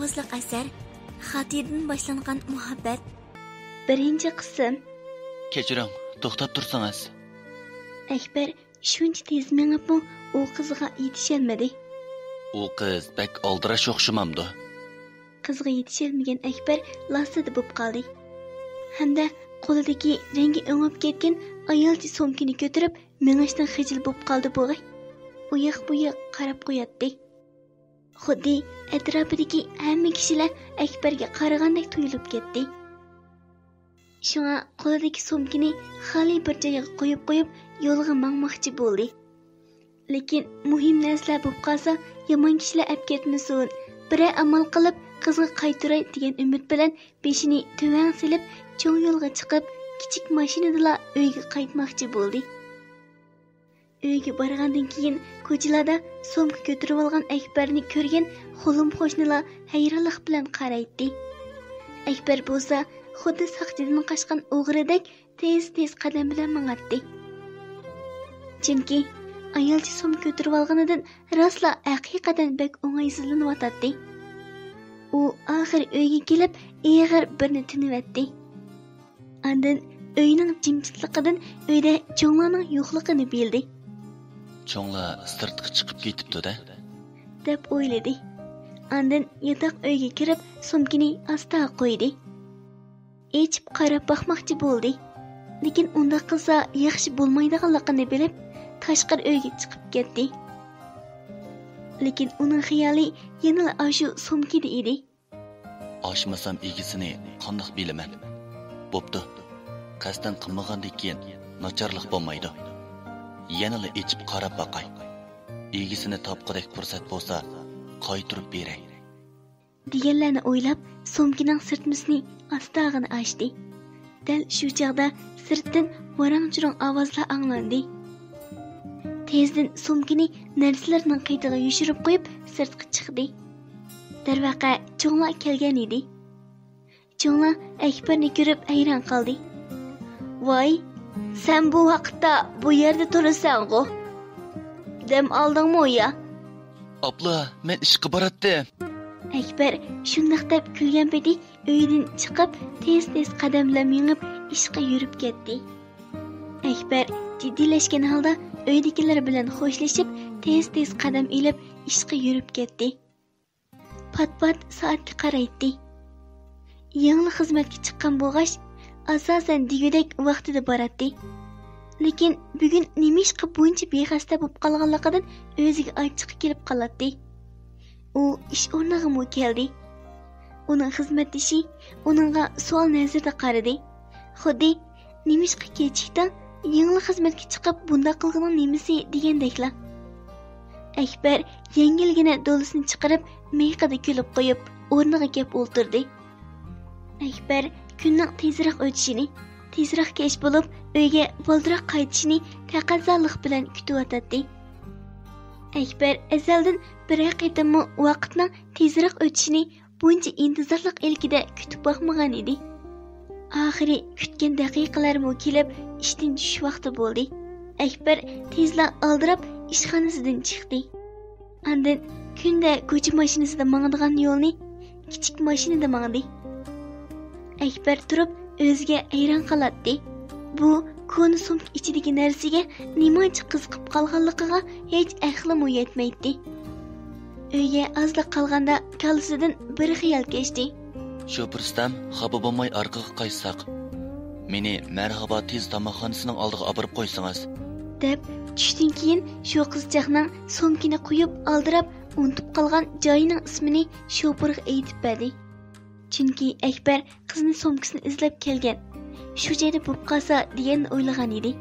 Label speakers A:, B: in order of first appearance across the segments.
A: avazlıq əsər Xatirdən başlanğan muhabbət
B: 1-ci qism.
C: Kechiring, to'xtab tursangiz.
B: Akbar shuncha tez mengib u qizga yetisholmadi.
C: U qiz bak oldirash o'xshamamdi.
B: Qizga yetisholmagan Akbar lasida bo'lib qoldi. Hamda qo'lidagi rangi o'ngib ketgan ayolchi so'mkini ko'tarib mengashdan xijil bo'lib qoldi bo'g'ay. U yoq bu yoq qarab qo'yatdi. Xuddi atrofidagi hamma kishilar Akbarga qaragandek tuyulib ketdi. Shunga qo'lidagi so'mkini xali bir joyga qo'yib yo'lga mangmoqchi bo'ldi. Lekin muhim narsalar bo'lib qolsa, yomon kishilar olib ketmasin. Biror amal qilib qizga qaytaray degan umid bilan beshini tuvan silib, cho'ng yo'lga chiqib, kichik mashinada uyga qaytmoqchi bo'ldi. Uyga borgandan keyin ko'chalarda so'mka ko'tarib olgan Akbarni ko'rgan xo'lim qo'shnilar hayronlik bilan qaraydi. Akbar bo'lsa, xuddi saqchidan qochgan o'g'ridek tez qadam bilan mang'atdi. Chunki ayolchi so'mka ko'tarib olganidan rostla haqiqatan bek o'ng'aysizlanayotdi. U oxir uyga kelib, ig'ir birni tinivatdi. Ondan uyning jimjitligidan uyda cho'nglarning yo'qligini bildi.
C: Cho'nglar sirtga chiqib ketibdi-da,
B: deb o'yladi. Ondan yotoq uyga kirib, so'mkini asta qo'ydi. Echib qarab baxmoqchi bo'ldi. Lekin unda qilsa yaxshi bo'lmaydiganligini bilib, tashqari uyga chiqib ketdi. Lekin uning xiyoli yana shu so'mkida edi.
C: Oshmasam egisini qandoq bilaman. Bo'pti. Qasdan qilmagandan keyin nacharlik bo'lmaydi. Yana echib qarab boqay. Egisini topqidek fursat bo'lsa, qaytirib beray.
B: Deganlarni o'ylab, so'mkining sirtmasini astag'ini ochdi. Dal shu chaqda sirtdan varang-churang ovozlar anglandi. Tezdan so'mkini narsalarning qaytiga yushirib qo'yib, sirtga chiqdi. Darvaqa cho'nglar kelgan edi. Cho'nglar Akbarni ko'rib hayron qoldi. "Voy, sen bu vaqtda bu yerda turasan-ku. Dem oldingmi ya?"
C: "Abla, men ishga boratdim."
B: Akbar shundoq deb kulgan peti uydan chiqib, tez qadamlar minib ishga yurib ketdi. Akbar jiddiylashgan holda uydagilar bilan xo'shlashib, tez qadam ilib ishga yurib ketdi. Pat soatga qaraydi. Yangi xizmatga chiqqan bo'lg'ash, asosan degudek vaqtida boradi. Lekin bugun nima ish qilib buncha bexasta bo'lib qolganligidan o'ziga achchiq kelib qoladi. U ish o'rniga keldi. Uning xizmatdoshi uningga savol nazarda qaradi. Xuddi nima ishga kechikdan yangi xizmatga chiqib bunda qilganing nimasi degandekla. Akbar yengilgina dolisini chiqarib, miyqida kulib qo'yib, o'rniga kelib o'ltirdi. Akbar kunning tezroq o'tishini, tezroq kech bo'lib, uyga boldiroq qaytishini taqozolik bilan kutib Akbar azaldan bir qitimmi vaqtning tezroq o'tishini buncha intizorlik ilkida kutib boqmagan edi. Oxiri kutgan daqiqalarmi kelib, ishdan tushish vaqti bo'ldi. Akbar tezla aldirab ishxonasidan chiqdi. Ondan kunda ko'cha mashinasida mangadigan yo'lni kichik mashinada mangdi. Akbar turib o'ziga hayron qoladi. Bu koni so'mka ichidagi narsaga nimacha qiziqib qolganligiga hech aqlim yetmaydi. Uyga ozliq qolganda kalisidan bir xiyol kechdi.
C: Sho'pirstam, xafa bo'lmay orqaga qaytsak, meni marhabo tez tomoqxonasining oldiga olib qo'ysangiz,
B: deb tushdan keyin shu qizchaqning so'mkini qo'yib aldirab unutib qolgan joyining ismini sho'pirga aytib berdi. Chunki Akbar qizni so'mkasini izlab kelgan. Shu joyda bo'lib qolsa degan o'ylagan edi.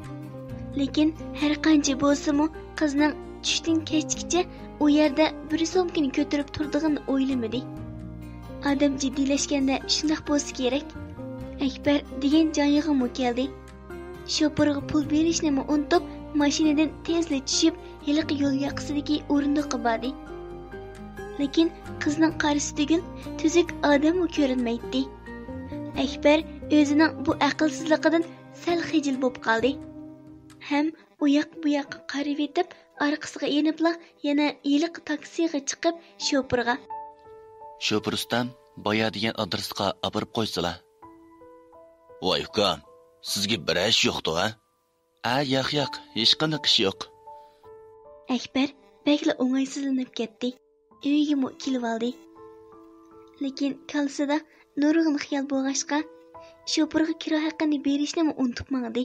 B: Lekin har qancha bo'lsa-mu, qizning tushdan kechgacha u yerda bir so'mkani ko'tarib turdig'ini o'ylamadi. Adam jiddiylashganda shunday bo'lsa kerak. Akbar degan joyiga keldi. Sho'pirga pul berishni unutib, mashinadan tezlik tushib, hiliqi yo'l yoqasidagi o'rindiqqa bordi. Lekin qizning qarisi tugul tuzuk odam ko'rinmaydi. Akbar o'zining bu aqlsizligidan sal xijil bo'lib qoldi. Ham u yoq bu yoqqa qarab etib, orqasiga yenibla yana yiliq taksiga chiqib sho'pirga
C: Sho'pir ustam boya degan adresga olib qo'ysizlar. Voy ukam, sizga bir ish yo'qdi, ha? Yo'q, hech qanday ish yo'q.
B: Akbar bakla o'ng'aysizlanib ketdi. Uyiga mu kelib oldi. Lekin kalsida nurg'un xiyol bo'lg'ashqa, shopurga kiro haqqini berishni unutib mangdi.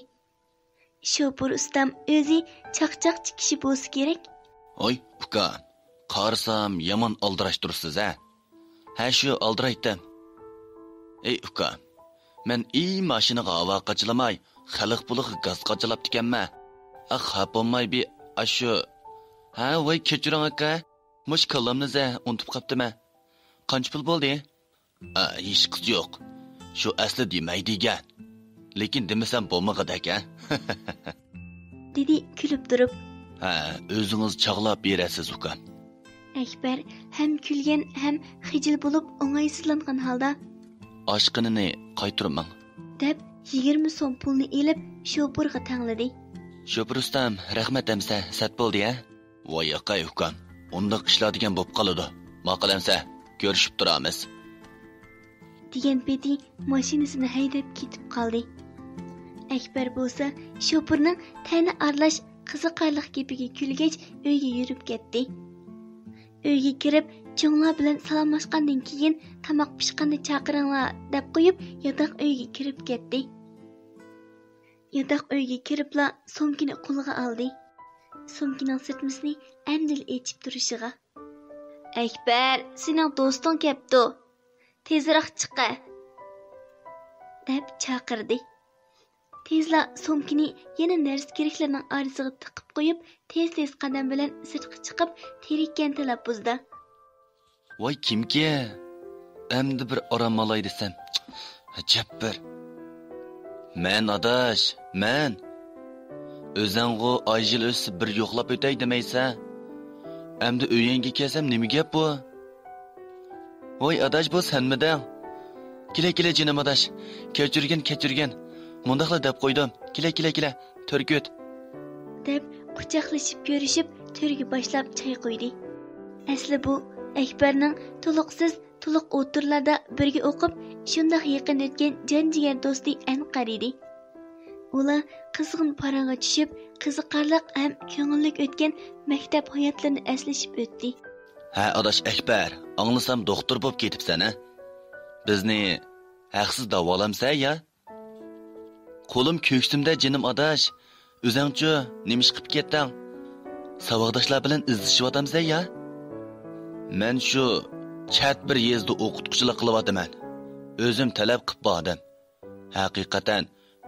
B: Shopur ustam o'zi chaqchaqchi kishi bo'lsa kerak.
C: Oy, ukam, qarsam yomon aldirash tursiz, ha? Ha shu aldiraydim. Ey ukam, men mashinaga havo qachilamay, xalq puliga gaz qachilab ekanman. Xapolmay bir ashu. Ha, voy kechiring aka. Mush kallamni unutib qaptiman. Qancha pul bo'ldi? Hech qiz yo'q. Shu asli demaydi ekan. Lekin demasam bo'lmagidak, ha?
B: Dedi kulib turib.
C: O'zingiz chaqlab berasiz, ukam.
B: Akbar ham kulgan ham xijil bo'lib o'ng'aysizlangan holda
C: oshqinini qaytirmang
B: deb 20 so'm pulni elib shopurga tangladi.
C: Shopur ustam, rahmat amsa, sat bo'ldi, ha? Voy aqay ukam, undaq ishlaydigan bo'lib qoladi. Maqalamsa, ko'rishib turamiz.
B: Degan peti mashinasini haydab ketib qoldi. Akbar bo'lsa shopurning tani aralash qiziqarli gapiga kulgach uyga yurib ketdi. Uyga kirib, cho'nglar bilan salomlashgandan keyin tamoq pishqanni chaqiringlar deb qo'yib, yotoq uyga kirib ketdi. Yotoq uyga kiribla so'mkini qo'liga oldi. So'mkining sirtmasini amdil echib turishiga. Akbar, sening do'sting kelibdi. Tezroq chiqa deb chaqirdi. Tezla so'mkini yana narsa keraklarning orasiga tiqib qo'yib, tez qadam bilan sirtqa chiqib, terikkan talaffuzda.
C: Voy kimki? Endi bir orom olay desam. Ajab bir. Men adash, men. O'zinggo ayjil o'si bir yo'qlab o'tay demaysa. Endi uyingga kelsam nima gap bu? Voy adash bu senmiding? Kela jinim adash. Kechirgan. Mundaqla deb qo'ydim. Kela, Turgut. Deb quchoqlashib ko'rishib, to'rga boshlab choy qo'ydi. Asli bu Akbarning to'liq o'tirlarda birga o'qib, shundoq yaqin o'tgan jon-jigar do'sti Anqar edi. Ular qizg'in paranga tushib, qiziqarli ham ko'ngillik o'tgan maktab hayotlarini eslashib o'tdi. Ha, adash Akbar, anglasam doktor bo'lib ketibsan-a? Bizni haqsiz davolamsa ya? Qo'lim ko'ksimda jinim adash. O'zingchi nima ish qilib ketding? Savoqdoshlar bilan izlashyotamsa ya? Men shu chat bir yezda o'qituvchilik qilyapman. O'zim talab qilib bordim. Haqiqatan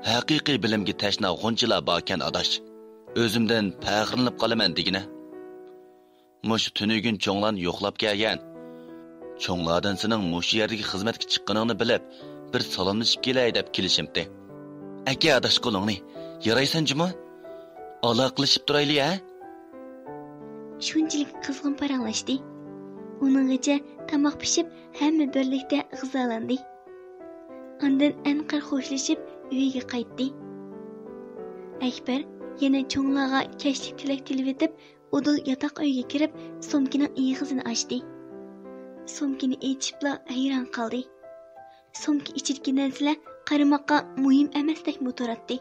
C: haqiqiy bilimga tashna g'unchilar borkan adash. O'zimdan faxrlanib qolaman degina. Mush tunugin cho'nglarni yo'qlab kelgan. Cho'nglardan sening mush yerdagi xizmatga chiqqaningni bilib, bir salomlashib kelay deb kelishimdi. Aka adash qo'lingni yaraysanjimi? Aloqalashib turayli, ha? Shunchalik qizg'in paranglashdi. Uninggacha tamoq pishib, hamma birlikda g'izalandi. Ondan Anqar xo'shlashib uyiga qaytdi. Akbar yana cho'nglarga kashlik tilak tilib etib, udul yotoq uyga kirib, so'mkining ig'izini ochdi. So'mkini echibla hayron qoldi. So'mki ichidagi narsalar qaramoqqa muhim emasdek motoratdi.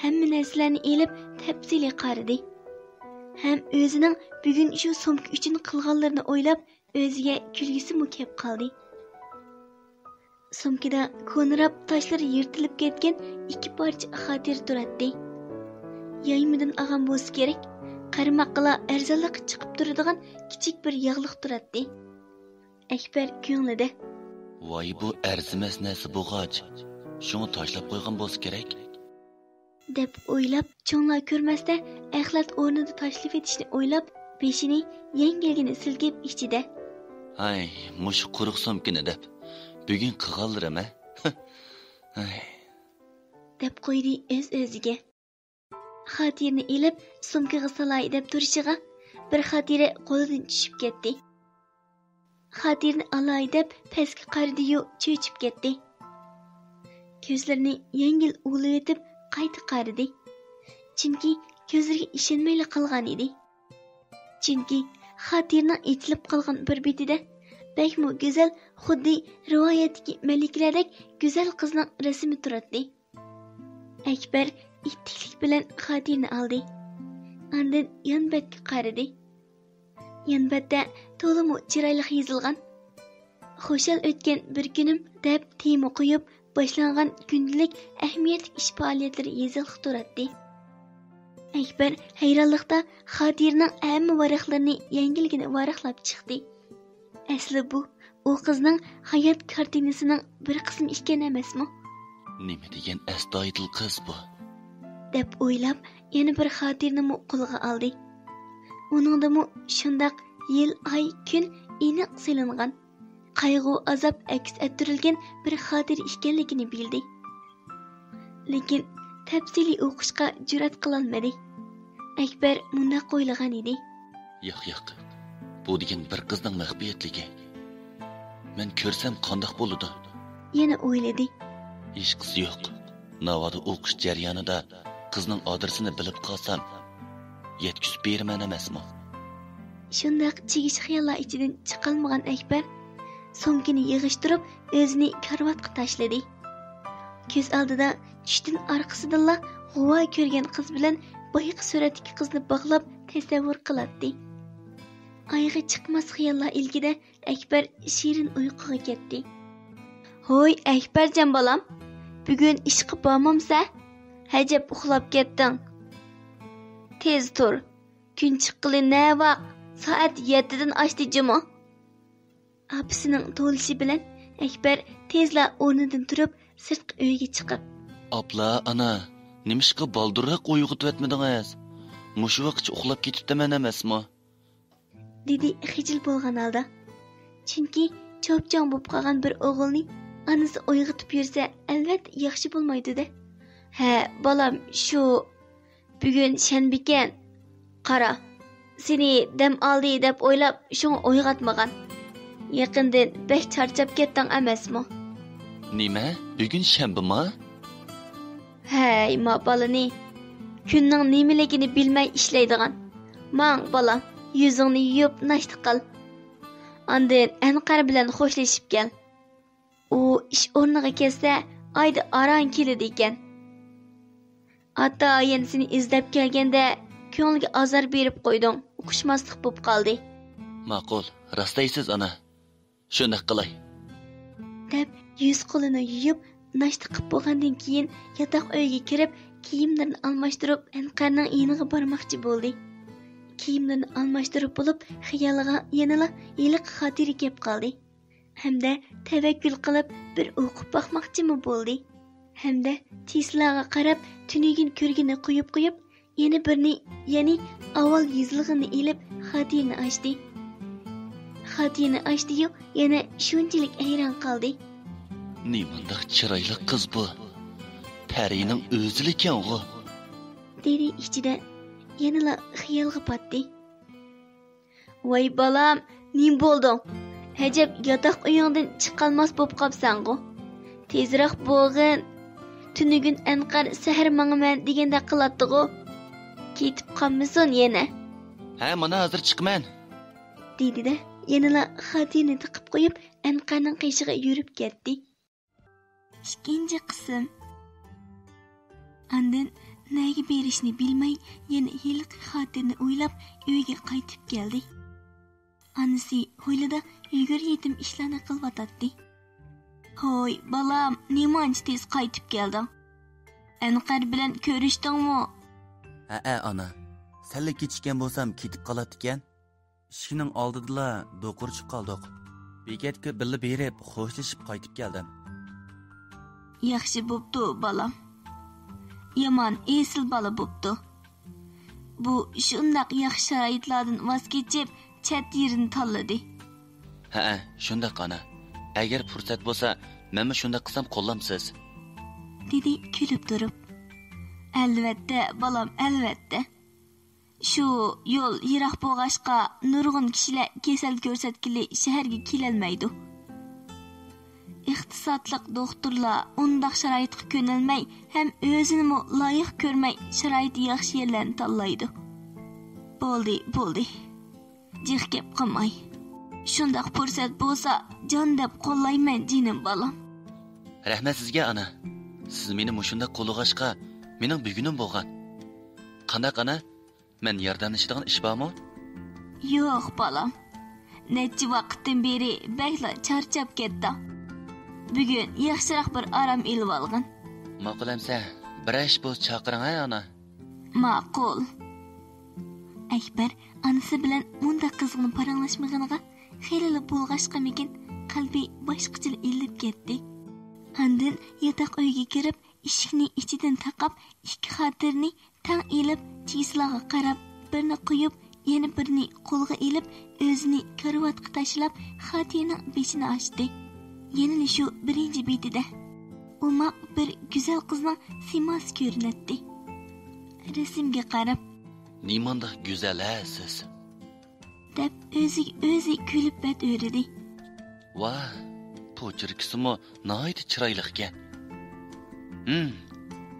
C: Hamma narsalarni elib tafsiliy qaradi. Ham o'zining bugun shu so'mki uchun qilganlarini o'ylab, o'ziga kulgisi kelib qoldi. So'mkida ko'nrab tashlari yirtilib ketgan 2 parcha xotira turadi. Yaymidan olgan bo'lsa kerak, qaramoqqa arzonliq chiqib turadigan kichik bir yog'liq turadi. Akbar ko'nglida voy bu arzimas narsa bo'g'ach. Shuni tashlab qo'ygan bo'lsa kerak deb o'ylab, cho'nglar ko'rmasda axlat o'rnida tashlab etishni o'ylab, beshini yengilgina silkib ichida. Hay, mush quruq so'mkini deb bugun qilganlarim a. deb qo'ydi o'ziga. Xotirani elib so'mkaga salay deb turishiga bir xotira qo'lidan tushib ketdi. Xotirani alay deb pastga qaradi-yu cho'chib ketdi. Ko'zlarini yengil o'g'lib etib qayta qaradi. Chunki ko'zlariga ishonmayla qolgan edi. Chunki xotirning etilib qolgan bir betida
B: Bəkmi gözəl, xuddi rivoyatdagi maliklardek gözəl qizning rasmi turadi. Akbar ittiklik bilan xotirani oldi. Ondan yonbatga qaradi. Yonbatda to'liq chiroyli yozilgan. Xo'shal o'tgan bir kunim deb tema qo'yib boshlangan kundalik ahamiyatli ish faoliyatlari yozilib turadi. Akbar hayronlikda xotiraning hamma varaqlarini yangilgina varaqlab chiqdi. Asli bu u qizning hayot kartinasining bir qismi ekan emasmi?
C: Nima degan astoydil qiz bu?
B: deb o'ylab, yana bir xotirani qo'lga oldi. Uningdami shundoq yil, oy, kun aniq silingan, qayg'u, azob aks ettirilgan bir xotir ekanligini bildi. Lekin tafsiliy o'qishga jur'at qilolmadi. Akbar mundaq o'ylagan edi.
C: Yo'q. Bu degan bir qizning maxfiyatligi. Men ko'rsam qandoq bo'ladi?
B: Yana o'yladi.
C: Hech qiz yo'q. Navoda o'qish jarayonida qizning adresini bilib qolsam, yetkazib beraman emasmi?
B: Shundaq chigish xayollar ichidan chiqolmagan Akbar so'mkini yig'ishtirib, o'zini karvatga tashladi. Ko'z oldida tushdan orqasidalla g'uva ko'rgan qiz bilan boyiq suratdagi qizni bog'lab tasavvur qiladi. Oyga chiqmas xayollar ilgida Akbar shirin uyquga ketdi. "Hoy, Akbarjon bolam, bugun ishga bormamsa, hajab uxlab ketding. Tez tur. Kun chiqqili ne vaqt? Soat 7dan oshdi juma." Apisining to'lishi bilan Akbar tezla o'rnidan turib, sirtqi uyga chiqib,
C: "Abla, ana, nimishqa baldurroq uyg'otib etmadingiz? Mushu vaqtcha uxlab ketibdiman emasmi?"
B: dedi xijil bo'lgan holda. Chunki cho'pchong bo'lib qolgan bir o'g'ilni onasi uyg'otib yursa, albatta yaxshi bo'lmaydi-da. "Ha, bolam, shu bugun shanba ekan. Qara, seni dam oldi deb o'ylab, shuni uyg'otmagan. Yaqindan bek charchab ketding emasmi?"
C: "Nima? Bugun shanbami?"
B: "Hey, ma balani, kunning nimaligini bilmay ishlaydigan. Mang bolam, yuzingni yuvib nashta qil. Ondan Anqar bilan xo'shlashib kel. U ish o'rniga kelsa, oyda aran keladi ekan. Ata-oyin seni izlab kelganda ko'ngliga azor berib qo'yding. O'qishmaslik bo'lib qoldi."
C: "Ma'qul, rastaysiz ana. Shunday qilay."
B: deb yuz qo'lini yuvib, nashta qilib bo'lgandan keyin yotoq uyga kirib, kiyimlarini almashtirib, Anqarning yeniga bormoqchi bo'ldi. Kiyimlarini almashtirib bo'lib, xayoliga yanala yiliq xotira kelib qoldi. Hamda tavakkul qilib bir o'qib boqmoqchimi bo'ldi. Hamda Teslaga qarab, tunigin ko'rgini qo'yib, yana birni, ya'ni avval yuzlig'ini ilib xotirani ochdi. Xotirani ochdi-yu, yana shunchalik hayron qoldi.
C: "Nimandaq chiroyli qiz bu? Parining o'zi ekan-ku."
B: dedi ichida, yanala xayolga patdi. "Voy bolam, nim bo'lding? Hajab yotoq uyingdan chiqolmas bo'lib qopsan-ku. Tezroq bo'g'in. Tunugin Anqar sahar mangaman deganda qilatdi-ku. Ketib qolmasin yana."
C: "Ha, mana hozir chiqman."
B: dedi-da, yanala xotirani tiqib qo'yib, Anqarning qishiga yurib ketdi. Ikkinchi qism. Ondan nega berishni bilmay, yana yiliq xotirani o'ylab uyga qaytib keldi. Onasi hovlida yugur yetim ishlarni qilyotdi. "Hoy, balam, nimancha tez qaytib kelding? Anqar bilan ko'rishdingmi?"
C: "Ha, ana. Salla kechikkan bo'lsam ketib qoladi ekan. Ishning oldida do'qurchib qoldik. Bekatga billa berib, xo'shlashib qaytib keldim."
B: "Yaxshi bo'pti, balam. Yomon, esil bola bo'pti. Bu shundaq yaxshi sharoitlardan voz kechib, chat yerini tanladi."
C: "Ha, shundaq ana. Agar fursat bo'lsa, men shunday qilsam qo'llamsiz."
B: dedi kulib turib. "Albatta, balam, albatta. Shu yo'l yiroq bo'lg'ashqa nurg'un kishilar kasal ko'rsatkili shaharga kelolmaydi. Iqtisodliq doktorlar undaq sharoitga ko'nilmay, ham o'zini loyiq ko'rmay sharoiti yaxshi yerlarni tanlaydi. Bo'ldi. Jiq gap qilmay." Shundaq fursat bo'lsa, jon deb qo'llayman jinim bolam.
C: Rahmat sizga ana. Siz meni mushunda qo'lg'ashqa mening bugunim bo'lgan. Qanday ana? Men yordamlashadigan ish bormi?
B: Yo'q bolam. Necha vaqtdan beri bakla charchab ketdi. Bugun yaxshiroq bir orom ilib olgan.
C: Ma'qulamsa, bir ish bo'z chaqiring ana.
B: Ma'qul. Akbar anasi bilan munda qizg'in paranglashmaganiga xeyli bo'lg'ashqamikin qalbi boshqacha ilib ketdi. Andin yotoq uyga kirib, eshikni ichidan taqab, ikki xotirni tang ilib, chislaga qarab, birini qo'yib, yana birini qo'lga ilib, o'zini karvatga tashlab, xotirning beshini ochdi. Yana shu birinchi betida Uma bir go'zal qizning simasi ko'rinadi. Rasmga qarab,
C: "Nimanda go'zal siz?"
B: deb o'zi kulib bat o'ridi.
C: "Va, po'chirkisimi nihoyat chiroyli ekan.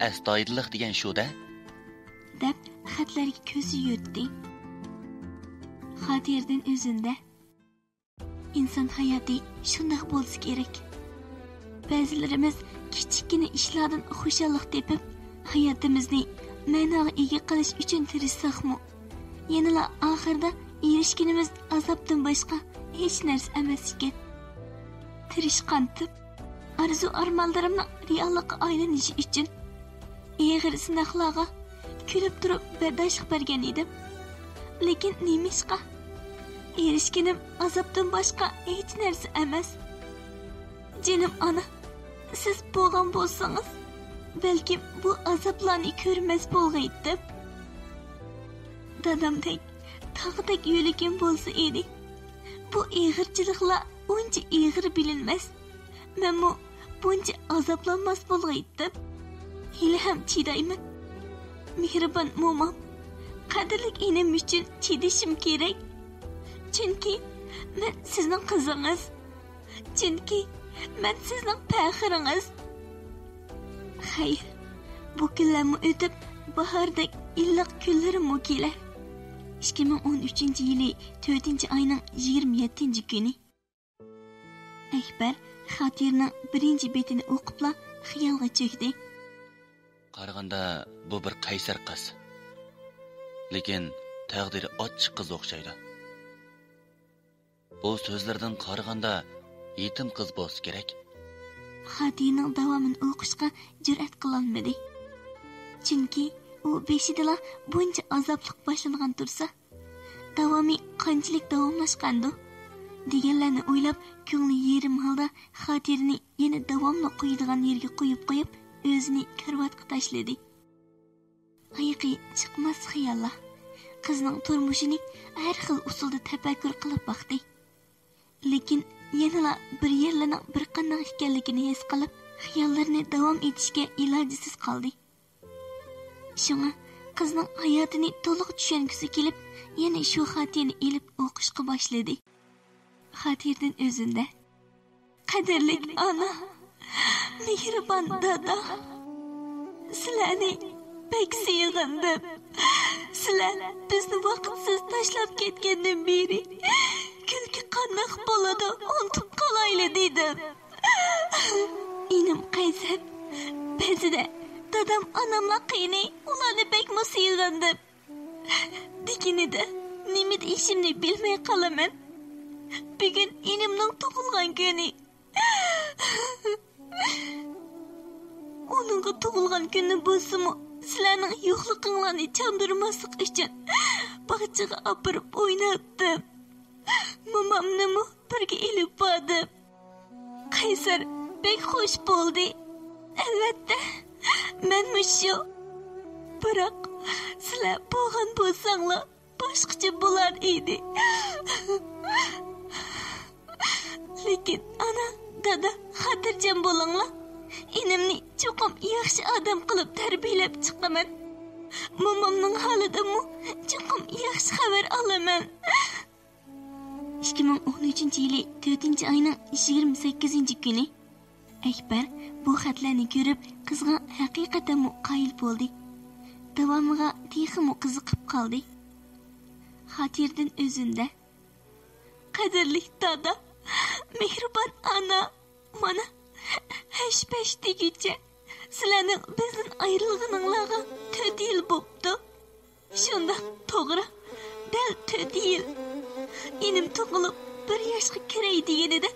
C: Astoydillik degan shu-da."
B: deb xatlarga ko'zi yurtdi. Xotirdan o'zinde inson hayoti shunday bo'lsa kerak. Ba'zilarimiz kichikgina ishlardan xushallik tepib, hayotimizni ma'noga ega qilish uchun tirishsaqmi, yana oxirida erishganimiz azobdan boshqa hech narsa emas ekan. Tirishqantib, arzu armonlarimning reallikka aylanishi uchun eg'ir sinoqlarga kulib turib bardoshlik bergan edim. Lekin nemishqa? Erishganim azobdan boshqa hech narsa emas. Jinim ana, siz bo'lgan bo'lsangiz, balki bu azoblarni ko'rmas bo'lg'aydim. Dadamdek, tog'dek yo'ligim bo'lsa edi. Bu eg'irchiliklar uncha eg'ir bilinmas. Menmu buncha azoblanmas bo'lg'aydim. Hali ham chidayman. Mehribon momam, qadrlik enim uchun chidishim kerak. Chunki men sizning qizingiz. Chunki men sizning faxringiz. Xayr, bu kunlarni o'tib, bahordek illiq kunlarim kelar. 2013-yili 4-oyning 27-kuni. Akbar xotirning birinchi betini o'qibla xiyolga cho'kdi.
C: Qaraganda bu bir qaysar qiz. Lekin taqdiri ochiq qiz o'xshaydi. Bu so'zlardan qaraganda yetim qiz bo'lsa kerak.
B: Xotirning davomini o'qishga jur'at qilolmadi. Chunki u beshidala buncha azoblik boshlangan tursa, davomi qanchalik davomlashgandi deganlarni o'ylab, ko'ngli yerim holda xotirni yana davomli qo'yadigan yerga qo'yib, o'zini karvatga tashladi. Ayiqi chiqmas xiyollar qizning turmushini har xil usulda tafakkur qilib baxtdi. Lekin yana bir yerlarning bir qanday ekanligini his qilib, xiyollarni davom etishga ilojisiz qoldi. Shunga qizning hayotini to'liq tushungisi kelib, yana shu xotirni ilib o'qishga boshladi. Xotirdan o'zinde: "Qadrli ona, mehribon dada, sizlarni pek sevgandim. Sizlar bizni vaqtsiz tashlab ketgandan beri kulki qandoq bo'ladi unutib qolayli dedim. Inim qaysar, ba'zida dadam onamla qiynay, ularni pek sevgandim. Deganida nima deyishimni bilmay qolaman. Bugun inimning tug'ilgan kuni. Onunga tug'ilgan kuni bo'lsa-mu, sizlarning yo'qligingizni chandurmaslik uchun bog'chaga opirib o'ynatdim. Momamni birga ilib bordim. Qaysar bek xush bo'ldi. Albatta, men shu. Biroq sizlar bo'lgan bo'lsanglar, boshqacha bo'lar edi. Lekin ana, dada, xotirjam bo'linglar. Inimni cho'qim yaxshi odam qilib tarbiyalab chiqaman. Momamning holidamu cho'qim yaxshi xabar olaman. 2013-yili 4-oyning 28-kuni Akbar bu xatlarni ko'rib, qizga haqiqatan qoyil bo'ldi. Davomiga texmi qiziqib qoldi. Xotirdan o'zinde: qadrli dada, mehribon ana, mana hash-pash deguncha sizlarning bizdan ayrilganinglarga 4 yil bo'pti. Shunda to'g'ri, dal 4 yil. Enim tug'ilib 1 yoshga kiray deganida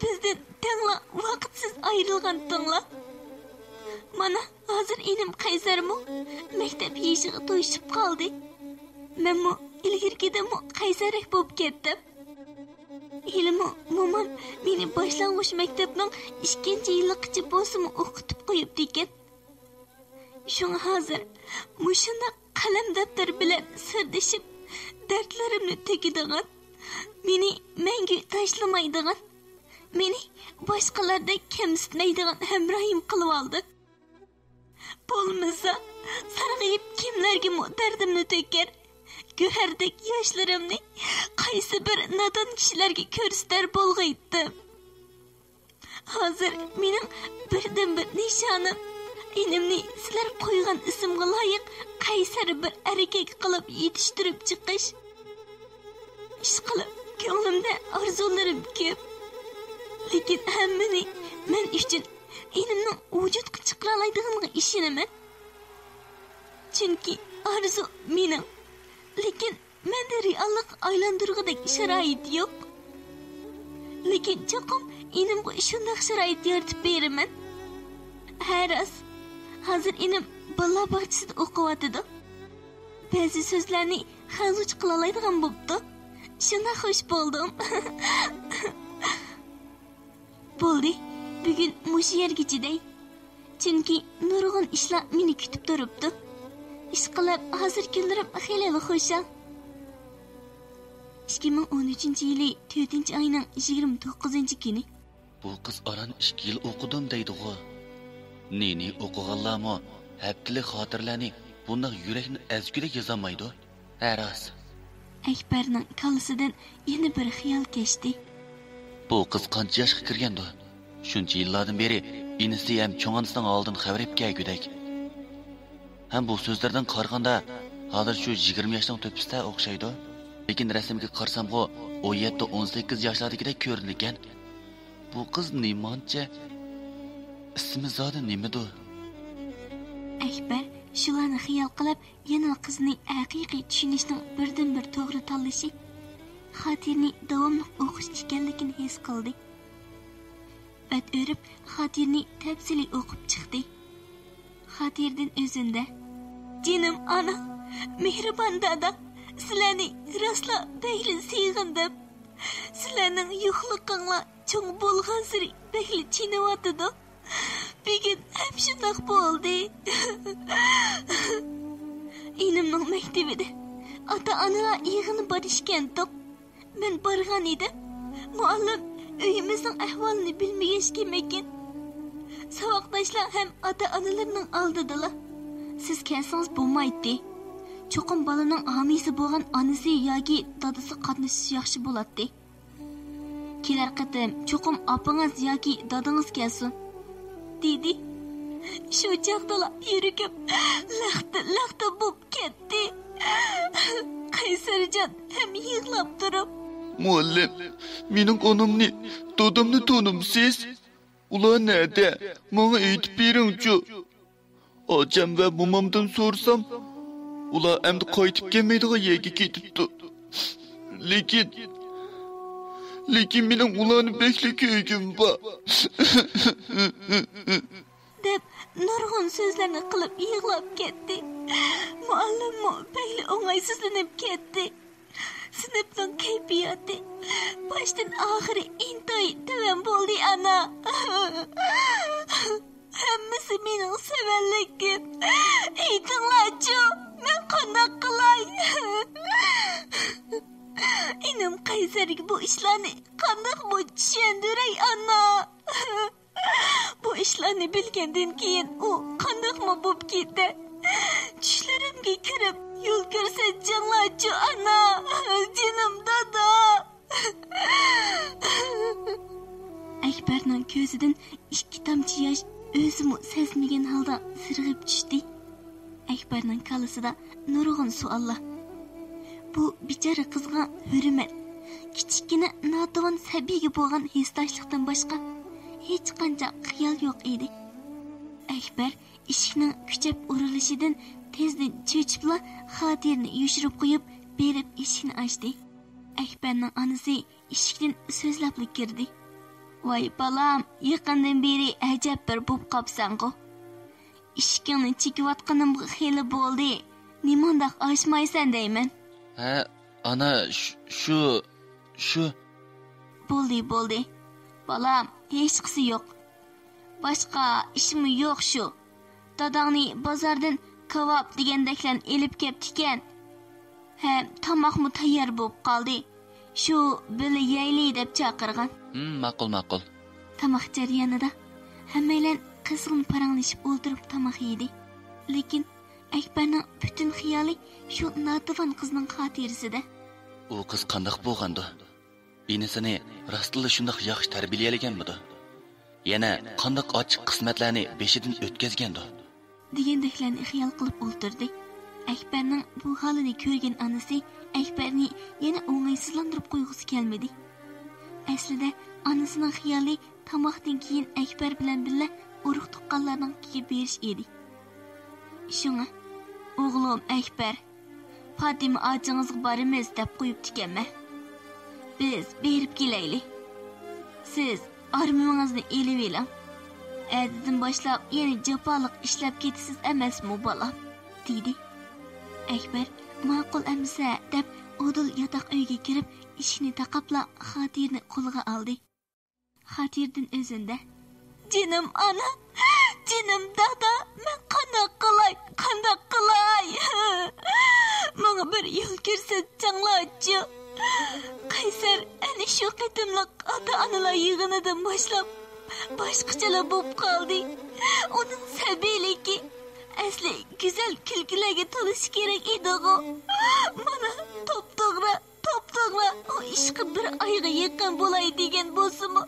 B: bizdan tangla vaqtsiz ayrilgandinglar. Mana hozir enim Qaysarmi maktab yeshiga to'yishib qoldi. Menmi ilgirgidimi Qaysarak bo'lib ketdim. Ilmi momam meni boshlang'ich maktabning 2-yilliqcha bo'lsimi o'qitib qo'yibdi ekan. Shunga hozir mushunda qalam daftar bilan sirdishib dardlarimni to'kadigan, meni mangu tashlamaydigan, meni boshqalardek kamsitmaydigan hamrohim qilib oldi. Bo'lmasa sarg'ayib kimlarga dardimni to'kar, go'hardek yoshlarimni qaysi bir nodon kishilarga ko'rsatar bo'lg'aydim. Hozir mening birdan bir nishonim enimni sizlar qo'ygan ismga loyiq qaysar bir erkak qilib yetishtirib chiqish. Ishqilib ko'nglimda orzularim ko'p. Lekin hammani men uchun enimning vujudga chiqara oladiganiga ishonaman. Chunki orzu mening, lekin menda reallik aylantirgudek sharoit yo'q. Lekin cho'qim enimga shunday sharoit yaratib beraman. Haras hozir enim balla bog'chisida o'qiyotidi. Ba'zi so'zlarni xazuch qila oladigan bo'pti. Shunda xush bo'ldim. Bo'ldi. Bugun mush yerga chiday. Chunki nurg'un ishlar meni kutib turibdi. Ish qilib hozir kunlarim xeyli xushal. 2013-yili 4-oyning 29-kuni.
C: Bu qiz aran 2 yil o'qidim deydi-ku. Neni o'qiganlarmi haftalik xotirlarni bunday yurakni ezgulik yozamaydi. Haras.
B: Akbarning kalisidan yana bir xiyol kechdi.
C: Bu qiz qancha yoshga kirgandi? Shuncha yillardan beri inisi ham cho'nganisining oldin xabar etgaygudak. Ham bu so'zlardan qaraganda hozir shu 20 yoshning to'pisida o'xshaydi. Lekin rasmga qarsam-ku 17-18 yoshlardagidek ko'ringan. Bu qiz nimancha ismi zodi nimadu?
B: Akbar shularni xiyol qilib, yana qizni haqiqiy tushunishning birdan bir to'g'ri tanlashi, xotirni davomli o'qish ekanligini his qildi. Bat o'rib, xotirni tafsili o'qib chiqdi. Xotirdan o'zinda: "Jinim ana, mehribon dada, sizlarni rostla behli sevgandim. Sizlarning yo'qliginglar cho'ng bo'lgan siri behli chinayotdi. Bugun hep shundoq bo'ldi." Enimning maktabida ota-onalar yig'ini borishgandiq. Men borgan edim. Muallim uyimizning ahvolini bilmagan ekan. Savoqdoshlar ham ota-onalarning oldidalar. Siz kelsangiz bo'lmaydi. Cho'qim bolaning homiysi bo'lgan onasi yoki dadasi qatnashishi yaxshi bo'ladi. Kelar qatim cho'qim opangiz yoki dadangiz kelsin, dedi. Shu chaqdala yuragim laxta bo'lib ketdi. Qaysarjon ham yig'lab turib:
C: Muallim, mening onamni, dadamni tanimsiz? Ular nerede? Bana aytib bering-chi. Ocham va momamdan so'rsam, ular endi qaytib kelmaydigan yerga ketibdi. Lekin mening ularni bekli ko'ygim bor.
B: deb nurg'un so'zlarni qilib yig'lab ketdi. Muallimmi bekli o'ng'aysizlanib ketdi. Sinfning kayfiyati boshdan oxiri intoy tuvan bo'ldi ana. Hammasi mening savalligim. Aytinglar-chi, men qanday qilay? Enim Qaysarga bu ishlarni qanday tushundiray ana? Bu ishlarni bilgandan keyin u qanday bo'lib ketdi? Tushlarimga kirib yo'l ko'rsatjanglar-chi ana, jinim dada. Akbarning ko'zidan 2 tomchi yosh o'zimi sezmagan holda sirg'ib tushdi. Akbarning kalasida nurg'un savollar. Bu bichora qizga hurmat, kichkina notavon sabiga bo'lgan hisdoshlikdan boshqa hech qancha xiyol yo'q edi. Akbar eshikning kuchab urilishidan tezdan cho'chibla xotirni yushirib qo'yib berib eshikni ochdi. Akbarning onasi eshikdan so'zlab kirdi. Voy balam, yaqindan beri ajab bir bo'p qopsan-ku. Eshikni chekiyotganimga xeli bo'ldi. Nimandaq ochmaysan deyman.
C: Ha, ana shu
B: Bo'ldi. Balam, hech qisi yo'q. Boshqa ishim yo'q shu. Dadangni bozordan kebab degandaklarni elib kelibdi-ekan. Hem tamoqmi tayyor bo'lib qoldi. Shu bili yeyli deb chaqirgan.
C: Ma'qul.
B: Tamoq jarayonida hammalar qizg'in paranglashib o'ltirib tamoq yedi. Lekin Akbarning butun xiyoli shu notavon qizning xotirasida.
C: U qiz qandoq bo'lgandi? Inisini rostla shundoq yaxshi tarbiyalaganmidi? Yana qandoq ochiq qismatlarni beshidan o'tkazgandi?
B: Degandeklarni xiyol qilib o'ltirdi. Akbarning bu holini ko'rgan onasi Akbarni yana o'ng'aysizlantirib qo'yg'isi kelmadi. Aslida onasining xiyoli tamoqdan keyin Akbar bilan birga urug' tuqqanlarning kiga berish edi. Shunga o'g'lim Akbar, Fatima ochingizga boramiz deb qo'yibdi-ekanman. Biz berib kelaylik. Siz armongizni elib eling. Azizdan boshlab yana jafoliq ishlab ketasiz emasmi bolam? dedi. Akbar ma'qul amsa deb o'dil yotoq uyga kirib, ishini taqabla xotirni qo'liga oldi. Xotirdan o'zinde. Jinim ana, jinim dada, men qandoq qilay? Menga bir yo'l ko'rsatsanlar-chi. Qaysar ana shu qitimliq ota-onalar yig'inidan boshlab boshqachalar bo'lib qoldi. Uning sabiyligi asli go'zal kulgilarga to'lish kerak edi-ku. Mana to'p-to'g'ri o ishqi bir oyga yaqin bo'lay degan bo'lsa-mu,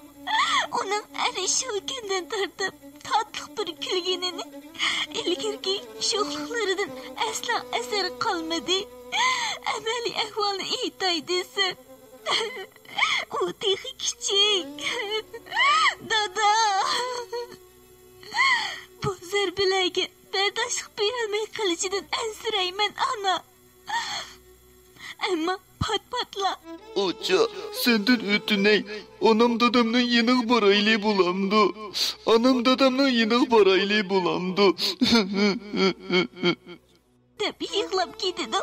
B: uning ana shu kundan tortib tatliq bir kulganini ilgirki sho'xliqlaridan asla asar qolmadi. Amaliy ahvolni aytay desam, u texi kichik. Dada, bu zarbalarga bardoshlik berolmay qolishidan ansirayman ana. Ammo pat-patla.
D: Ocha, senden ötüney, anam dadamның yanığı baraylı bulamdı. Anam dadamның yanığı baraylı bulamdı.
B: Deb yig'lab ketdi.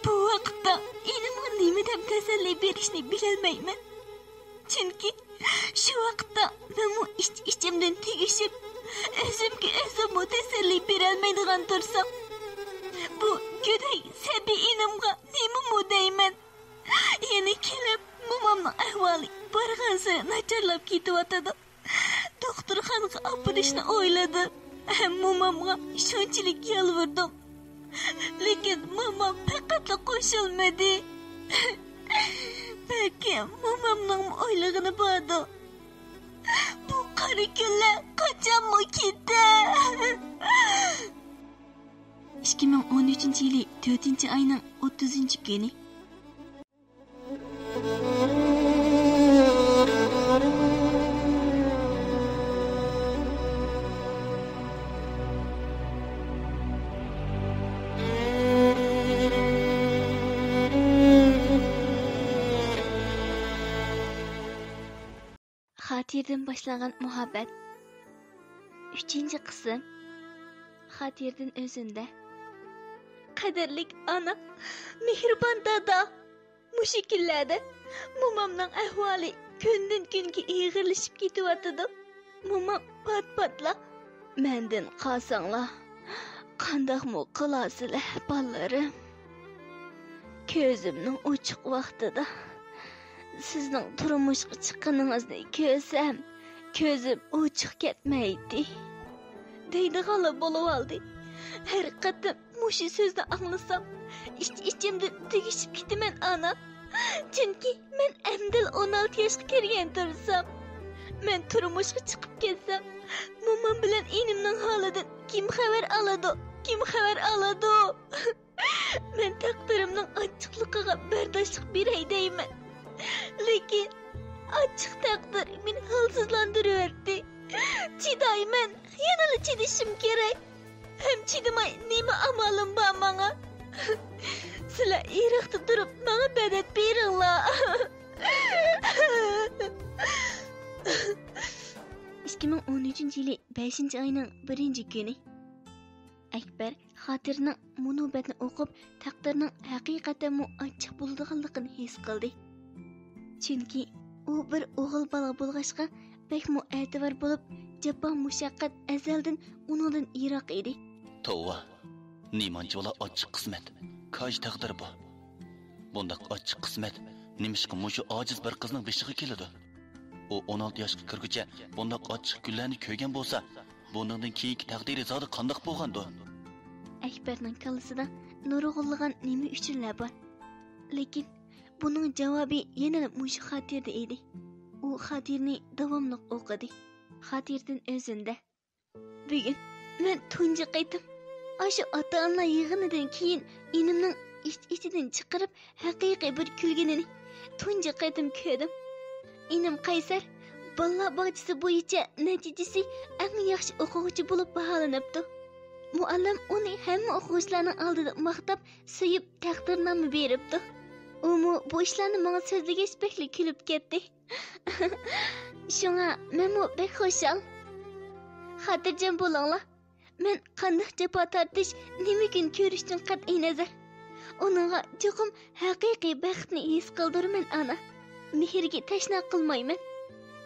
B: Bu vaqtda enimga nima deb tasalli berishni bilolmayman. Chunki shu vaqtda men ichimdan tegishib, o'zimga o'zim tasalli berolmaydigan tursam, bu go'dak sabi enimga nima deyman? Yana kelib, momamning ahvoli barg'asi nacharlab ketyotdi. Doktorxonaga opirishni o'yladim. Momamga shunchalik yolvirdim. Lekin momam faqat qo'shilmadi. Belki momamning o'yligini bordi. Bu qari kunlar qachon ketdi? 2013-yili 4-oyning 30-kuni. Xotirdan boshlangan muhabbat. 3-qism. Xotirdan o'zinde. Qadrlik ana, mehribon dada. Mushu kunlarda momamning ahvoli kundan kunga og'irlashib ketyotdi. Momam pat-patla, mendan qolsanglar, qandoqmi qilasizlar bolalarim? Ko'zimning ochiq vaqtida sizning turmushga chiqqaningizni ko'rsam, ko'zim ochiq ketmaydi. Deydiganlar bo'lib oldi. Har qatim mushu so'zni anglasam, ichimdan tegishib ketaman ana. Chunki men amdil 16 yoshga kirgan tursam, men turmushga chiqib ketsam, momam bilan enimning holidan kim xabar oladi? Men taqdirimning ochiqligiga bardoshlik beray deyman. Lekin açıq taqdir meni halsizlantirıverdi. Chidayman, yanala chidishim kerak. Hem chidamay nima amalim bor manga? Sizlar iriqda turib manga badat beringlar. 2013 yılı 5. ayının 1. günü. Akbar Xotirning munobatni o'qib, taqdirning haqiqatan achchiq bo'lganligini his qildi. Chunki u bir o'g'il bola bo'lg'achqa, bekmu e'tibor bo'lib, jabbo mushaqqat azaldan uningdan yiroq edi.
C: Tova, nimancha bola ochiq qismat. Kaj taqdir bu. Bundaq ochiq qismat nimishqa mushu ojiz bir qizning beshiga keladi. O 16 yoshga kirguncha bundaq ochiq kunlarni ko'rgan bo'lsa, buningdan keyingi taqdiri zodi qandoq bo'lgandi?
B: Akbarning kallasida nurg'unlagan nima uchunlar bor. Lekin buning javobi yana mushu Xotirda edi. U Xotirni davomli o'qidi. Xotirdan o'zinde. Bugun men tunji qaytim ashu ota-ona yig'inidan keyin inimning ichidan chiqarib haqiqiy bir kulganini tunji qaytim ko'rdim. İnim Qaysar bolalar bog'chasi bo'yicha natijasi eng yaxshi o'quvchi bo'lib baholanibdi. Muallim uni hamma o'quvchilarning oldida maqtab, suyib taqdirnoma beribdi. U bu ishlarni menga so'zlagach bekli kulib ketdi. Shunga men bek xushal. Xotirjam bo'linglar. Men qanday jafo tortish, nima kun ko'rishdan qat'iy nazar uningga cho'qim haqiqiy baxtni his qildirman ana. Mehrga tashna qilmayman.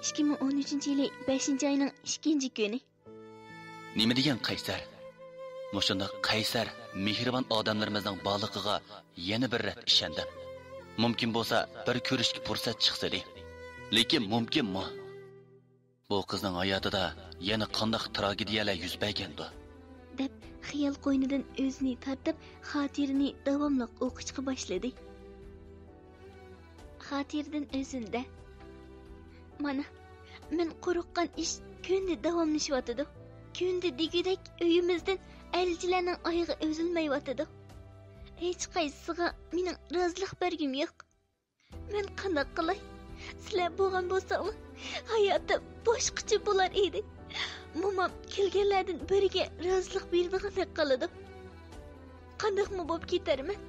B: 2013 yili 5 ayning 2 kuni.
C: Nima degan Qaysar? Mushunda Qaysar mehribon odamlarimizning borligiga yana bir rat ishondim. Mumkin bo'lsa bir ko'rishga fursat chiqsa-di. Lekin mumkinmi? Bu qizning hayotida yana qanday tragediyalar yuz bergandi?
B: deb xiyol qo'ynidan o'zini tortib, Xotirni davomli o'qishga boshladi. Xotirdan o'zinde. Mana, men qo'rqqan ish kundi davomlashyotidi. Kundi degidek uyimizdan elchilarning oyog'i uzilmayotidi. Hech qaysisiga mening rozilik bergim yo'q. Men qanday qilay? Sizlar bo'lgan bo'lsangiz, hayotim boshqacha bo'lar edi. Momam kelganlardan biriga rozilik bermagandek qiladi. Qandaqmi bo'lib ketarman?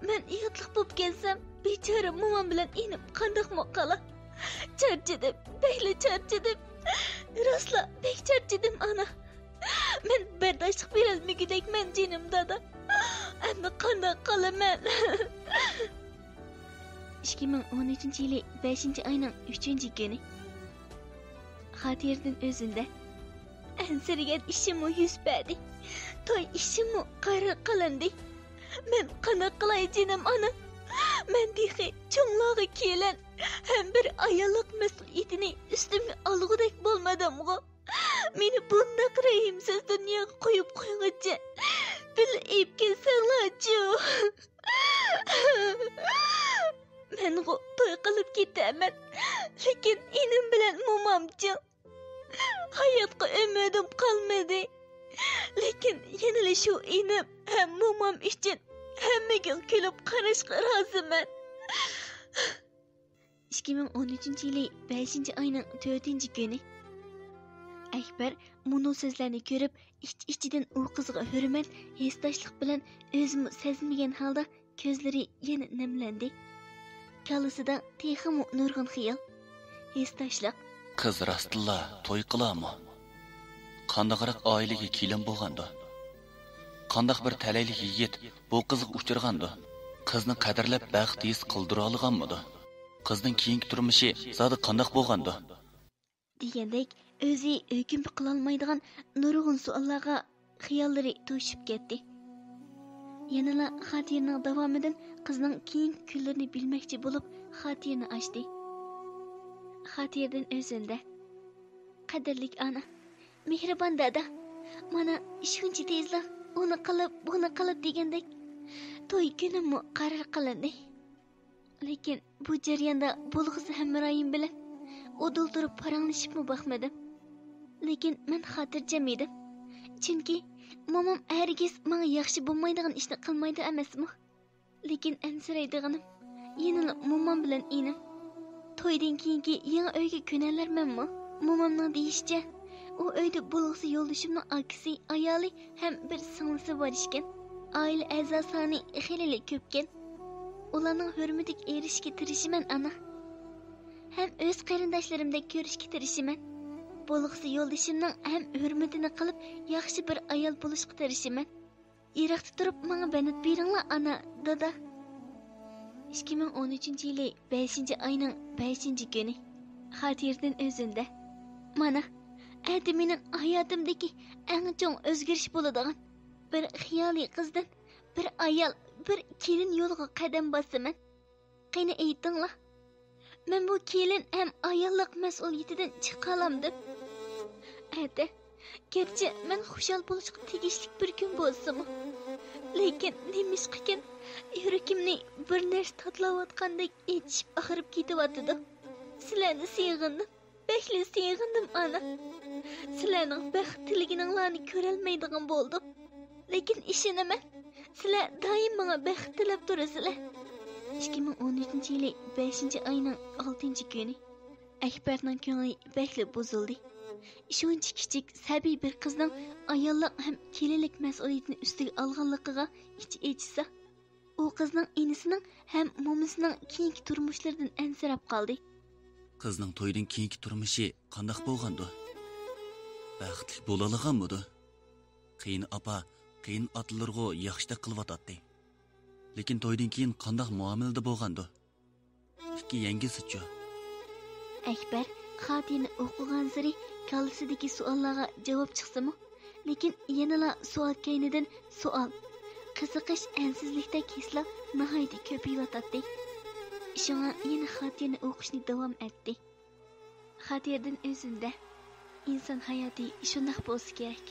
B: Men yotliq bo'lib kelsam, bechora momam bilan inib qandaqmi qala? Charchadim, beyli charchadim. Rostla bek charchadim ana. Men bardoshlik berolmagudekman jinim dada. Endi qandaq qilaman? 2013 yili 5 ayning 3 kuni. Xotirdan o'zinde. Ansirgan ishim yuz berdi. To'y ishim qarar qilindi. Men qanday qilay jinim ana? Men dehi cho'nglog'i kelan hem bir ayollik mas'uliyatini üstümü algudek bo'lmadim-ku. Meni bundaq rahimsiz dunyoga qo'yib qo'yguncha bil ib kelsanglarchi. Men to'y qilib ketaman. Lekin inim bilan momamchi. Hayotga umidim qolmadi. Lekin yana shu inim ham momam uchun hammaga kulib qarashga roziman. 2013 yili 5 ayning 4 kuni. Akbar bunu so'zlarni ko'rib, ichidan u qizga hurmat, hesdoshlik bilan o'zini sezmagan holda ko'zlari yana namlandi. Kallasida texmu nurg'un xiyol. Hesdoshlik.
C: Qiz rastilla to'y qilarmi? Qandaqroq oilaga kelin bo'lgandi? Qandaq bir talayli yigit bu qizga uchirgandi? Qizni qadrlab baxt his qildira olganmidi? Qizning keyingi turmushi zodi qandaq bo'lgandi?
B: Degandek o'zi hukm qila olmaydigan nurg'un savollarga xiyollari to'shib ketdi. Yanala Xotirning davomidan qizning keyingi kunlarini bilmoqchi bo'lib, Xotirni ochdi. Xotirdan o'zinde. Qadrlik ana, mehribon dada, mana shuncha tezda uni qilib, buni qilib degandek to'y kunimni qarar qilindi. Lekin bu jarayonda bo'lg'isi hamroyim bilan o'dil turib paranglashibmi baxmadim. Lekin men xotirjam edim. Chunki momam hargiz menga yaxshi bo'lmaydigan ishni qilmaydi emasmi? Lekin ansiraydiganim yana momam bilan inim. To'ydan keyingi yangi uyga ko'nalarmanmi? Momamning deyishicha, u uyda bo'lg'isi yo'ldashimning akasi, ayoli ham bir singlisi bor ekan. Oila a'zo soni xeyli ko'pkan. Ularning hurmatiga erishishga tirishiman ana. Ham o'z qarindoshlarimdek ko'rishga tirishiman. Bo'lg'isi yo'ldashimning ham hurmatini qilib, yaxshi bir ayol bo'lishga tirishiman. Iroqda turib, menga banat beringlar ana, dada. 2013-yili 5-oyning 5-kuni xotirdan o'zimda. Mana, endi mening hayotimdagi eng chong o'zgarish bo'ladigan bir xiyoliy qizdan bir ayol, bir kelin yo'liga qadam bosaman. Qani aytinglar. Men bu kelin ham ayollik mas'uliyatidan chiqa olamdim. Endi gerçi men xushal bo'lishga tegishli bir kun bo'lsa-mu, lekin nemishqikin yuragimni bir narsa tatlayotgandek etishib ag'rib ketyapti. Sizlarni sevgandim, bekli sevgandim ana. Sizlarning baxtligininglarni ko'rolmaydigan bo'ldim. Lekin ishonaman, sizlar doim menga baxt tilab turasizlar. 2013-yili 5-oyning 6-kuni Akbarning ko'ngli bekli buzildi. Shuncha kichik sabiy bir qizning ayollik ham kelinlik mas'uliyatini ustiga olganligiga ichi echisa, u qizning inisining ham momisining keyingi turmushlaridan ansirab qoldi.
C: Qizning to'ydan keyingi turmushi qanday bo'lgandi? Baxtli bo'la olganmidi? Qiyin opa, qiyin otlarga yaxshidek qilyotdi. Lekin to'ydan keyin qanday muomalada bo'lgandi? Ikki yangisi-chi?
B: Akbar xatini o'qigan sari kallisidagi savollarga javob chiqsa-mu, lekin yanala savol kaynidan savol, qiziqish, ansizlikda hislar nihoyatda ko'payotdi. Shunga yana xatini o'qishni davom etdi. Xatirdan o'zimda inson hayoti shunday bo'lsa kerak.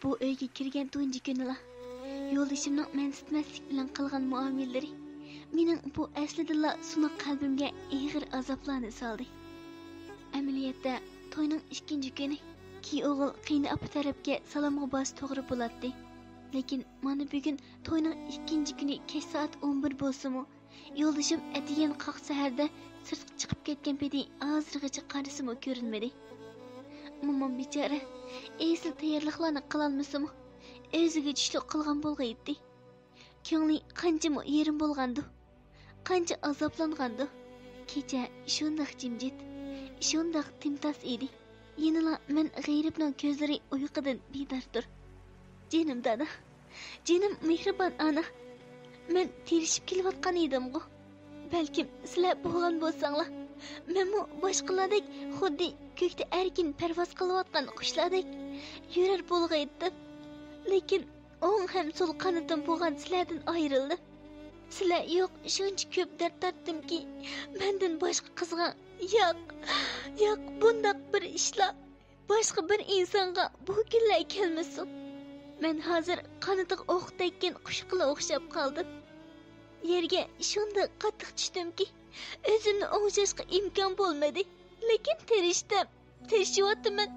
B: Bu uyga kirgan tunji kunila yo'lishimning mansitmaslik bilan qilgan muomalari mening bu aslida sunuq qalbimga og'ir azoblarni soldi. Amaliyotda to'yning 2-kuni ki o'g'il qiyni opa tarafga salomga bos to'g'ri bo'ladi. Lekin mana bugun to'yning 2-kuni kech soat 11 bo'lsa-mu, yo'ldashim atigan qoq saharda sirtqa chiqib ketgan pedi hozirgacha qarasimi ko'rinmadi. Momam bechora esil tayyorliklarni qilolmasa-mu, o'ziga tushlik qilgan bo'lg'aydi. Ko'ngli qanchami yerim bo'lgandi, qancha azoblangandi. Kecha shunday jimjit, shunday timtas edi. Yanala men g'ayribning ko'zlari uyqudan bedardir. Jenim dada, jenim mehribon ana. Men tirishib kelayotgan edim-ku. Balkim sizlar bo'lgan bo'lsanglar, menmu boshqalardek xuddi ko'kda erkin parvoz qilayotgan qushlardek yurar bo'lg'aydim. Lekin o'ng ham so'l qanotim bo'lgan sizlardan ayrildi. Sizlar yo'q, shuncha ko'p dard tortdimki, mendan boshqa qizga yo'q, bundoq bir ishlar boshqa bir insonga bu kunlar kelmasin. Men hozir qanotiga o'q tekkan qushqaga o'xshab qoldim. Yerga shunday qattiq tushdimki, o'zimni o'nglashga imkon bo'lmadi. Lekin tirishayotman.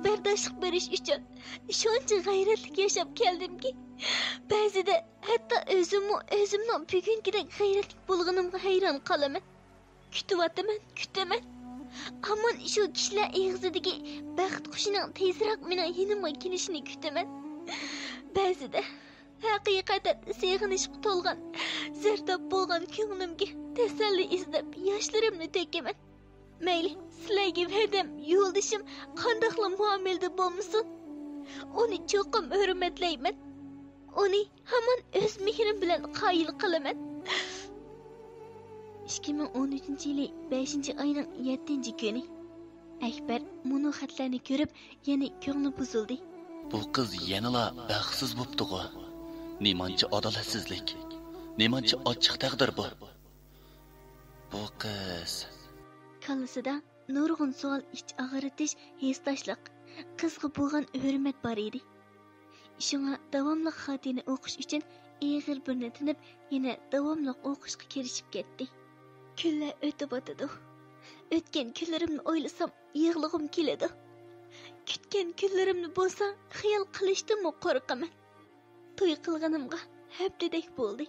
B: Bardoshlik berish uchun shuncha g'ayratli yashab keldimki, ba'zida hatto o'zimning bugungidek g'ayratli bo'lganimga hayron qolaman. Kutaman. Ammo shu kishilar eg'izidagi baxt qushining tezroq mening yonimga kelishini kutaman. Ba'zida haqiqatan seg'inishga to'lgan, zardob bo'lgan ko'nglimga tasalli izlab yoshlarimni to'kaman. Mayli, sizlarga va'dam, yo'ldashim qandoqli muomalada bo'lmasin, uni cho'qim hurmatlayman. Uni hamon o'z mehrim bilan qoyil qilaman. 2013-yili 5-oyning 7-kuni Akbar bunu xatlarni ko'rib, yana ko'ngli buzildi.
C: Bu qiz yanala baxtsiz bo'pti-ku. Nemancha adolatsizlik, nemancha ochiq taqdir bu. Bu qiz
B: kallasida nurg'un savol, ich og'ritish, hesdashlik, qizga bo'lgan hurmat bor edi. Shunga davomli xatini o'qish uchun eg'ir burni tinib, yana davomli o'qishga kirishib ketdi. Kunlar o'tib o'tadi. O'tgan kunlarimni o'ylasam, yig'lig'im keladi. Kutgan kunlarimni bo'lsa, xiyol qilishdan qo'rqaman. To'y qilganimga haftadek bo'ldi.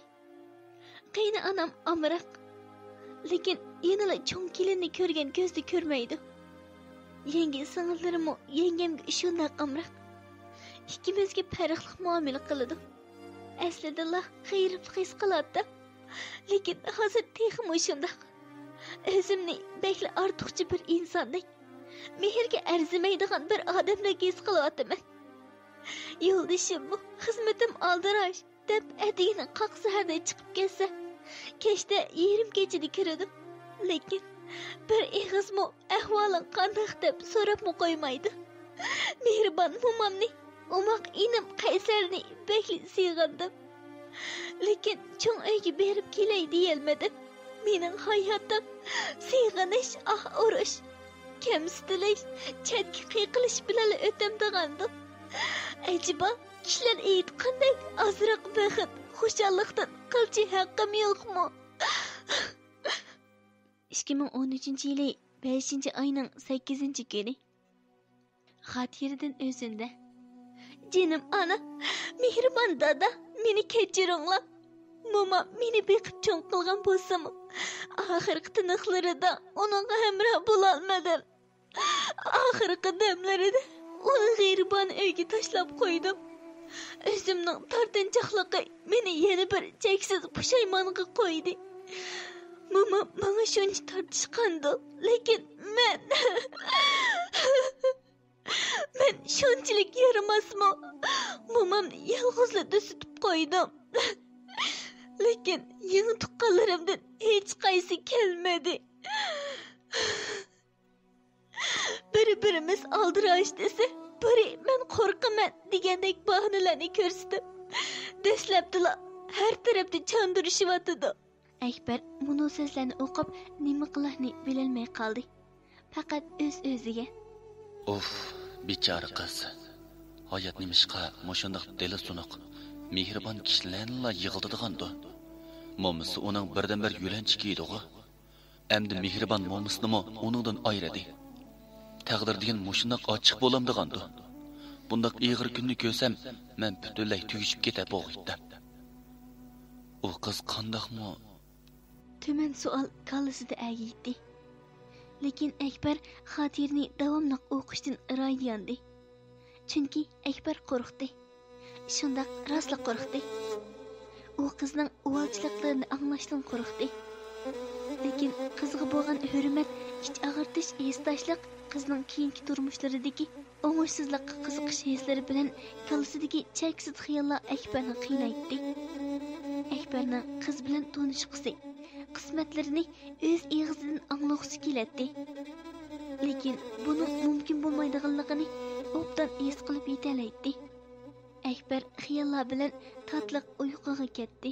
B: qayni anam amroq. Lekin yanala cho'ng kelinni ko'rgan ko'zda ko'rmaydi. Yangi singillarimi yengemga shunday amroq. İkimizga farqli muomala qiladi. Aslida xayrli his qiladi. Lekin hozir texmo shunday. O'zimni bekli ortiqcha bir insondek, mehrga arzimaydigan bir odamdek his qilyapman. Yo'ldashim bu, xizmatim aldirash deb adigini qaqsaharda chiqib kelsa, kechda yerim kechida kiradim. Lekin bir ig'izmi ahvoling qanday deb so'rabmi qo'ymaydi. Mehribon momamni, umoq inim Qaysarni bekli siyg'andim. Lekin cho'ng uyga berib kelay deyolmadim. Mening hayotim siyg'inish, urush, kamsitilish, chatga qiqilish bilan o'tamdigandi. Ajiba, kishilar aytgandek azroq baxt, xushallikdan qilchi haqqim yo'qmi? 2013-yili 5-oyning 8-kuni. Xotiradan o'zinde. Jinim ana, mehribon dada, meni kechiringlar. Momam meni beqib cho'ng qilgan bo'lsam, oxirgi tiniqlarida uningga hamroh bo'lolmadim. Oxirgi damlarida uni g'iribon uyga tashlab qo'ydim. O'zimning tortinchoqligi meni yana bir cheksiz pushaymonga qo'ydi. Momam menga shuncha tortishgandi, lekin men shunchalik yaramasmi? Momamni yolg'izlikda sutib qo'ydim. Lekin yangi tuqqanlarimdan hech qaysi kelmadi. Biri-birimiz aldirash desa, biri men qo'rqaman degandek bahonalarni ko'rsatib, dastlabdilar har tarafda chandirishyotdi. Akbar bunu so'zlarni o'qib, nima qilishni bilolmay qoldi. Faqat o'z-o'ziga:
C: Of, bechora qiz. Hayot nimishqa mushundoq dili sunuq, mehribon kishilarni yig'ildigandu. Momisi uning birdan-bir yo'lanchiki edi-ku. Endi mehribon momisnimi uningdan ayradi. Taqdir degan mushundoq ochiq bo'lamdigandu. Bundoq ig'ir kunni ko'rsam, men butunlay tugishib ketib bo'g'itdim. U qiz qandoqmi?
B: Tuman savol kallasida agitdi. Lekin Akbar xotirni davomli o'qishdan royandi. Chunki Akbar qo'rqdi. Shundoq rostla qo'rqdi. U qizning o'valchiliklarini anglashdan qo'rqdi. Lekin qizga bo'lgan hurmat, ich ag'irtish, esdashlik qizning keyingi turmushlaridagi o'ng'ishsizlikqa qiziqish hislari bilan kallasidagi cheksiz xayollar Akbarni qiynaydi. Akbarning qiz bilan tanishqisi, qismatlarini o'z ig'zidan anglag'isi keladi. Lekin buning mumkin bo'lmaydiganligini obdan his qilib yetalaydi. Akbar xayollar bilan tatliq uyquga ketdi.